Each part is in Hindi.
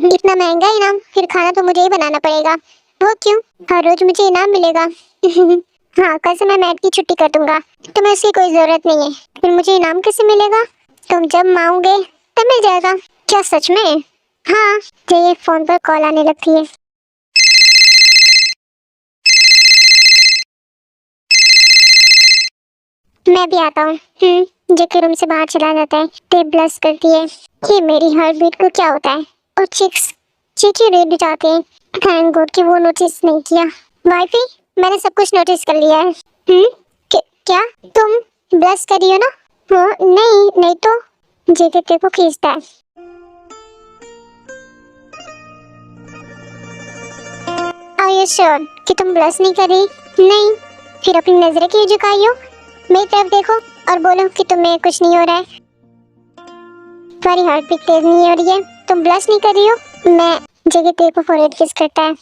इतना महंगा इनाम, फिर खाना तो मुझे ही बनाना पड़ेगा। वो क्यों? हर रोज मुझे इनाम मिलेगा। हाँ, कल से मैं मैट की छुट्टी कर दूंगा, तुम्हें उसकी कोई जरूरत नहीं है। फिर मुझे इनाम कैसे मिलेगा? तुम जब मांगोगे तब मिल जाएगा। क्या सच में? हाँ, ये फोन पर कॉल आने लगती है। मैं भी आता हूँ। जेके रूम से बाहर चला जाता है। टेप ब्लश करती है। ये मेरी हार्ट बीट को क्या होता है? और चिक्स चीची रेड जाते हैं। थैंक गॉड कि वो नोटिस नहीं किया। वाइफी, मैंने सब कुछ नोटिस कर लिया है। क्या तुम ब्लश कर रही हो ना? वो नहीं नहीं तो जेके तेरे को खींचता है। आर यू श्योर कि तुम ब्लश नहीं कर रही? नहीं। फिर अपनी नजरें क्यों झुकाई हो? मेरी तरफ देखो और बोलो कि तुम्हें कुछ नहीं हो रहा है। तुम्हारी हार्ट बीट तेज नहीं हो रही है, तुम ब्लश नहीं कर रही हो। मैं जगह तेरे को फॉरवर्ड किस करता है।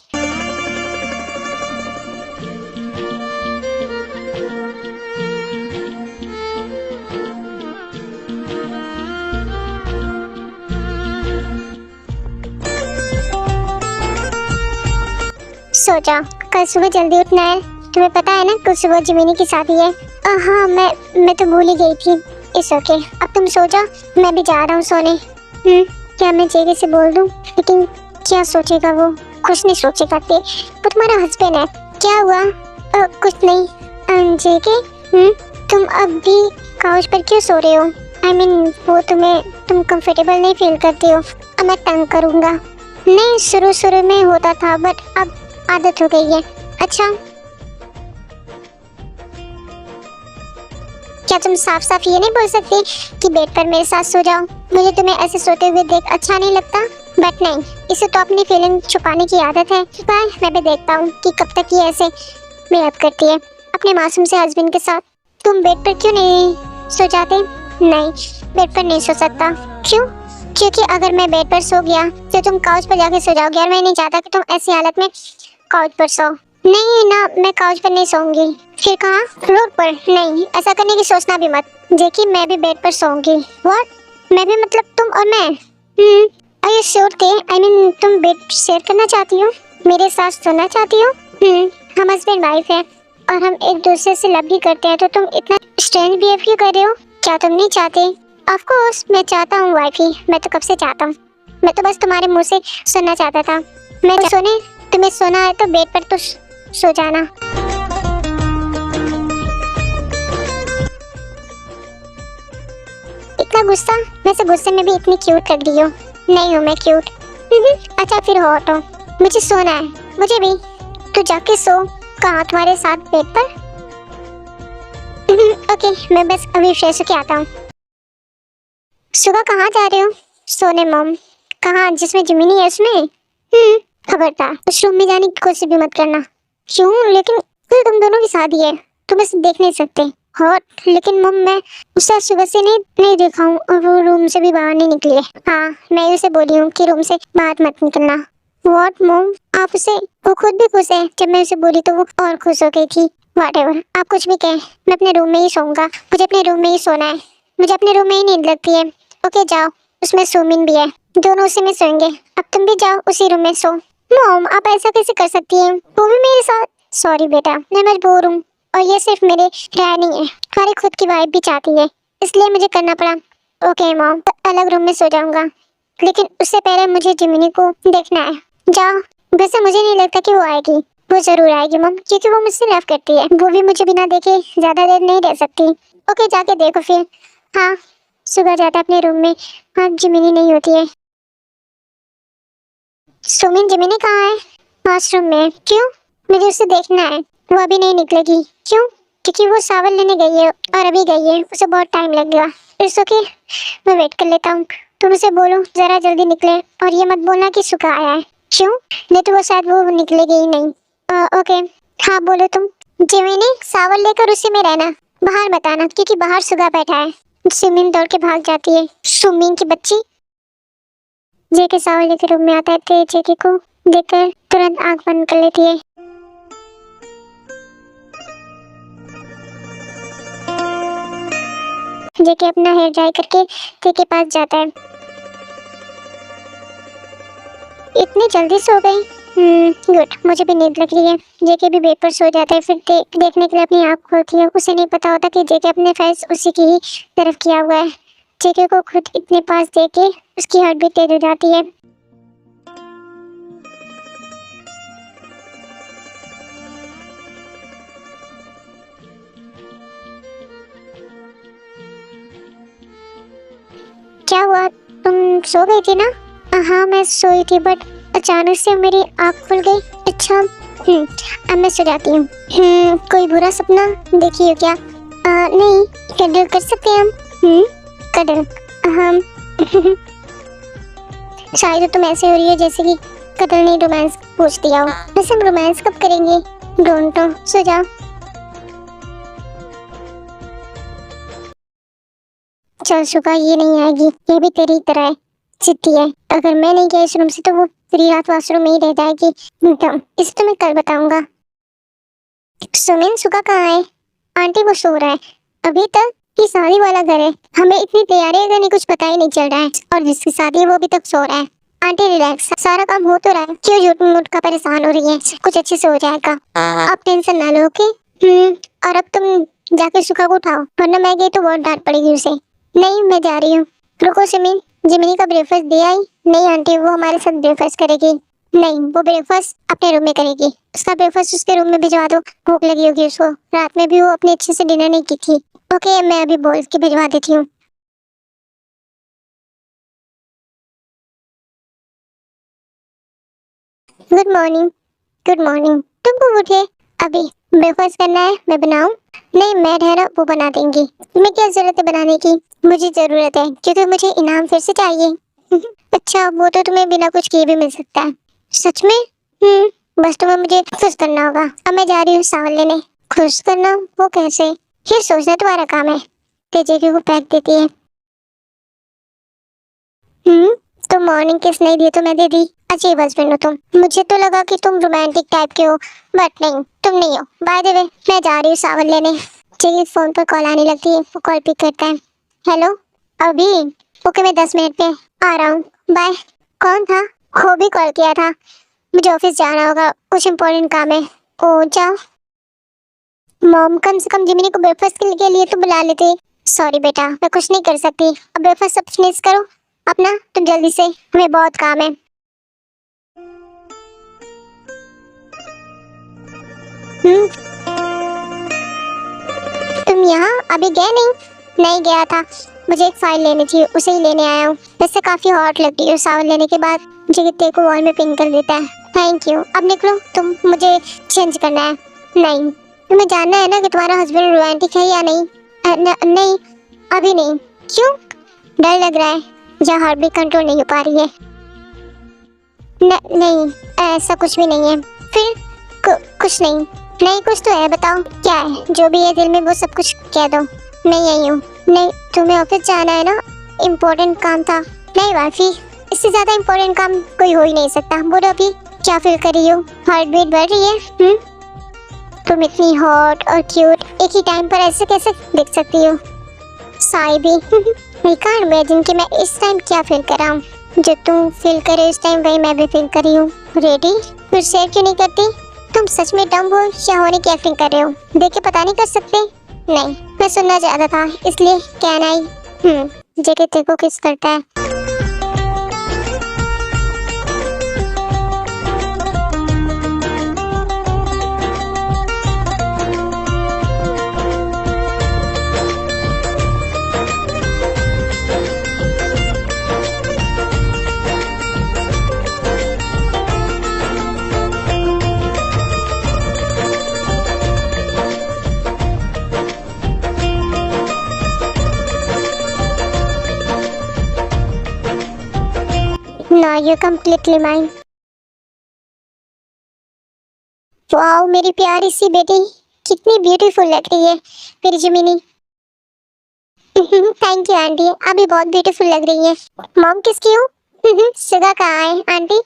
सो जाओ, कल सुबह जल्दी उठना है। तुम्हें पता है ना कल सुबह जिमिनी की शादी है। हाँ, मैं तो भूल ही गई थी। इट्स ओके, अब तुम सो जाओ, मैं भी जा रहा हूँ सोने। क्या मैं जेके से बोल दूँ? लेकिन क्या सोचेगा वो? कुछ नहीं सोचेगा। वो तुम्हारा हस्बैंड है। क्या हुआ? कुछ नहीं। जेके, तुम अब भी काउच पर क्यों सो रहे हो? I mean, वो तुम कंफर्टेबल नहीं फील करती हो। अब मैं तंग करूँगा। नहीं, शुरू में होता था, बट अब आदत हो गई है। अच्छा, क्या तुम साफ साफ ये नहीं बोल सकती कि बेड पर मेरे साथ सो जाओ? मुझे तुम्हें ऐसे सोते हुए देख अच्छा नहीं लगता। बट नहीं, इसे तो अपनी फीलिंग छुपाने की आदत है। पर मैं भी देखता हूँ कि कब तक ये ऐसे बिहेव करती है अपने मासूम से हस्बैंड के साथ। तुम बेड पर क्यों नहीं सो जाते? नहीं, बेड पर नहीं सो सकता। क्यों? क्योंकि अगर मैं बेड पर सो गया तो तुम काउच पर जाके सो जाओगे, और मैं नहीं चाहता कि तुम ऐसी हालत में काउच पर सो। नहीं ना, मैं काउच पर नहीं सोऊंगी। फिर कहाँ? फ्लोर पर? नहीं, ऐसा करने की सोचना भी मत। जेकी, मैं भी बेड पर सोऊंगी। व्हाट? मैं भी मतलब तुम और मैं? आर यू श्योर के आई मीन तुम बेड शेयर करना चाहती हो? मेरे साथ सोना चाहती हो? हम हस्बैंड वाइफ है और हम एक दूसरे से लव भी करते हैं, तो तुम इतना स्ट्रेंज बिहेव क्यों कर रहे हो? क्या तुम नहीं चाहते? ऑफ कोर्स मैं चाहता हूँ वाइफी, मैं तो कब से चाहता हूँ। मैं तो बस तुम्हारे मुंह से सुनना चाहता था। मैं तो सुने, तुम्हें सोना है तो बेड पर तो सो जाना। इतना गुस्सा? वैसे गुस्से में भी इतनी क्यूट लग रही हो। नहीं हूँ मैं क्यूट। अच्छा फिर हो तो मुझे सोना है। मुझे भी। तू जाके सो। कहाँ? तुम्हारे साथ बेड पर? ओके, मैं बस अभी फ्रेश होके आता हूँ। सुबह कहाँ जा रहे हो? सोने मॉम। कहाँ? जिसमें जिमिनी है उसमें? खबरदार उस रूम में जाने की कोशिश भी मत करना। क्यों? लेकिन फिर तुम दोनों की शादी है, तुम इसे देख नहीं सकते। हॉट, लेकिन मम मैं उसे सुबह से नहीं देखा हूँ और वो रूम से भी बाहर नहीं निकली है। हाँ, मैं उसे बोली हूँ कि रूम से बाहर मत निकलना। व्हाट मम, आप उसे, वो खुद भी खुश है। जब मैं उसे बोली तो वो और खुश हो गई थी। व्हाटएवर, आप कुछ भी कहें, मैं अपने रूम में ही सोऊंगा। मुझे अपने रूम में ही सोना है। मुझे अपने रूम में ही नींद लगती है। ओके जाओ, उसमें सुमिन भी है, दोनों उसी में सोएंगे। अब तुम भी जाओ उसी रूम में सो। मॉम, आप ऐसा कैसे कर सकती हैं? वो भी मेरे साथ। सॉरी बेटा, मैं मजबूर हूँ, और ये सिर्फ मेरे राय नहीं है, हमारी खुद की वाइफ भी चाहती है, इसलिए मुझे करना पड़ा। ओके मॉम, अलग रूम में सो जाऊंगा, लेकिन उससे पहले मुझे जिमिनी को देखना है। जाओ। वैसे मुझे नहीं लगता कि वो आएगी। वो जरूर आएगी मॉम, क्योंकि वो मुझसे लव करती है। वो भी मुझे बिना देखे ज्यादा देर नहीं रह सकती। ओके, जाके देखो फिर। हाँ, सुबह जाता अपने रूम में। हाँ, जिमिनी नहीं होती है। सुमिन, जिमिनी कहाँ है? वॉशरूम में। क्यों? मुझे उसे देखना है। वो अभी नहीं निकलेगी। क्यों? क्योंकि वो सावन लेने गई है और अभी गई है, उसे बहुत टाइम लगेगा। इट्स ओके, मैं वेट कर लेता हूँ। तुम उसे बोलो जरा जल्दी निकले, और ये मत बोलना कि सुखा आया है। क्यों? नहीं तो वो शायद वो निकलेगी ही नहीं। ओके। हाँ बोलो तुम। जिमिनी, सावन लेकर उसी में रहना, बाहर बताना, क्योंकि बाहर सुगा बैठा है। सुमिन दौड़ के भाग जाती है। सुमिन की बच्ची। जेके सावन लेकर रूम में आता है तो जेके को देखकर तुरंत आंख बंद कर लेती है। जेके अपना हेयर ड्राई करके ते के पास जाता है। इतनी जल्दी सो गई? गुड, मुझे भी नींद लग रही है। जेके भी बेड पर सो जाता है, फिर देखने के लिए अपनी आँख खोलती है। उसे नहीं पता होता कि जेके अपने फेस उसी की ही तरफ किया हुआ है। जेके को खुद इतने पास देख के उसकी हार्ट बीट तेज हो जाती है। क्या हुआ, तुम सो गई थी ना? हाँ मैं सोई थी, बट अचानक से मेरी आँख खुल गई। अच्छा, अब मैं सो जाती हूँ। कोई बुरा सपना देखी हो क्या? नहीं, कडल कर सकते हैं हम। कडल हम शायद तो तुम ऐसे हो रही है जैसे कि कडल नहीं रोमांस पूछ दिया हो। वैसे हम रोमांस कब करेंगे? डोंट नो, सो जाओ। चल सुबह ये नहीं आएगी, ये भी तेरी तरह है, जिद्दी है। अगर मैं नहीं गया इस रूम से तो वो पूरी रात वॉशरूम में ही रह जाएगी। तो इसे तो मैं कल बताऊंगा। सुमिन, सुगा कहाँ है? आंटी वो सो रहा है अभी तक। ये शादी वाला घर है, हमें इतनी तैयारी करनी कुछ पता ही नहीं चल रहा है, और जिसकी शादी है वो अभी तक सो रहा है। आंटी रिलैक्स, सारा काम हो तो रहा है, क्यों झूठ मूठ का परेशान हो रही है? सब कुछ अच्छे से हो जाएगा, आप टेंशन ना लो। ओके। और अब तुम जाके सुखा को उठाओ, वरना मैं गई तो बहुत डांट पड़ेगी उसे। नहीं, मैं जा रही हूँ। रुको सिमिन, जिमिनी का ब्रेकफास्ट दे आई? नहीं आंटी, वो हमारे साथ ब्रेकफास्ट करेगी। नहीं, वो ब्रेकफास्ट अपने रूम में करेगी। उसका ब्रेकफास्ट उसके रूम में भिजवा दो, भूख लगी होगी उसको। रात में भी वो अपने अच्छे से डिनर नहीं की थी। ओके, मैं अभी बोल के भिजवा देती हूँ। Good morning. Good morning. तुम कब उठे? अभी ब्रेकफास्ट करना है, मैं बनाऊं? नहीं, मैं ठहरा, वो बना देंगी। तुम्हें क्या जरूरत है बनाने की? मुझे जरूरत है क्योंकि मुझे इनाम फिर से चाहिए। अच्छा, वो तो तुम्हें बिना कुछ किए भी मिल सकता है। सच में? बस तुम्हें मुझे खुश करना होगा। अब मैं जा रही हूँ सावन लेने। खुश करना? वो कैसे? ये सोचना तुम्हारा काम है। तेजे को पैक देती है। तुम मॉर्निंग किस नहीं दी तो मैं दे दी। अजीब हस्बैंड हो तुम। मुझे तो लगा कि तुम रोमांटिक टाइप के हो, बट नहीं, तुम नहीं हो। बाय द वे, मैं जा रही हूँ सावन लेने। चाहिए फोन पर कॉल आने लगती है, वो कॉल पिक करता है। हेलो, अभी? ओके, मैं 10 मिनट पे आ रहा हूँ, बाय। कौन था? वो भी कॉल किया था। मुझे ऑफिस जाना होगा, कुछ इम्पोर्टेंट काम है। ओ जाओ। मॉम, कम से कम जिमिनी को ब्रेकफास्ट के लिए तो बुला लेते। सॉरी बेटा, मैं कुछ नहीं कर सकती। अब ब्रेकफास्ट सब फिनिश करो अपना, तुम जल्दी से, हमें बहुत काम है। हम्म तुम यहाँ अभी गए नहीं? नहीं गया था, मुझे एक फाइल लेनी थी, उसे ही लेने आया हूँ। वैसे काफी हॉट लगती है सावन लेने के बाद। जिगिते को वॉल में पिन कर देता है। थैंक यू, अब निकलो तुम, मुझे चेंज करना है। नहीं, तुम्हें जानना है ना कि तुम्हारा हस्बैंड रोमांटिक है या नहीं? नहीं, अभी नहीं। क्यों? डर लग रहा है या हार्ट बीट कंट्रोल नहीं हो पा रही है? नहीं, ऐसा कुछ भी नहीं है। फिर कुछ नहीं। नहीं, कुछ तो है, बताओ क्या है? जो भी है दिल में वो सब कुछ कह दो। मैं यही हूँ। नहीं, तुम्हें ऑफिस जाना है ना, इम्पोर्टेंट काम था। नहीं वाफी, इससे ज्यादा इम्पोर्टेंट काम कोई हो ही नहीं सकता। बोलो अभी क्या फील कर रही हो? हार्ट बीट बढ़ रही है? तुम इतनी हॉट और क्यूट एक ही टाइम पर ऐसे कैसे दिख सकती हो? साई भी आई कांट इमेजिन कि मैं इस टाइम क्या फील कर रहा हूँ। जो तुम फील करे इस टाइम वही मैं भी फील कर रही हूँ। रेडी? फिर शेयर क्यों नहीं करती? तुम सच में डम हो या होने की एक्टिंग कर रहे हो? देख के पता नहीं कर सकते? नहीं, मैं सुनना चाहता था इसलिए कैन आई। जेके तेरे को किस करता है? Now you're completely mine. Wow, मेरी प्यारी सी बेटी, कितनी ब्यूटीफुल लग रही है मेरी जिमिनी। थैंक यू आंटी, अभी बहुत ब्यूटीफुल लग रही है। मॉम किसकी हो? सुगा कहाँ है आंटी?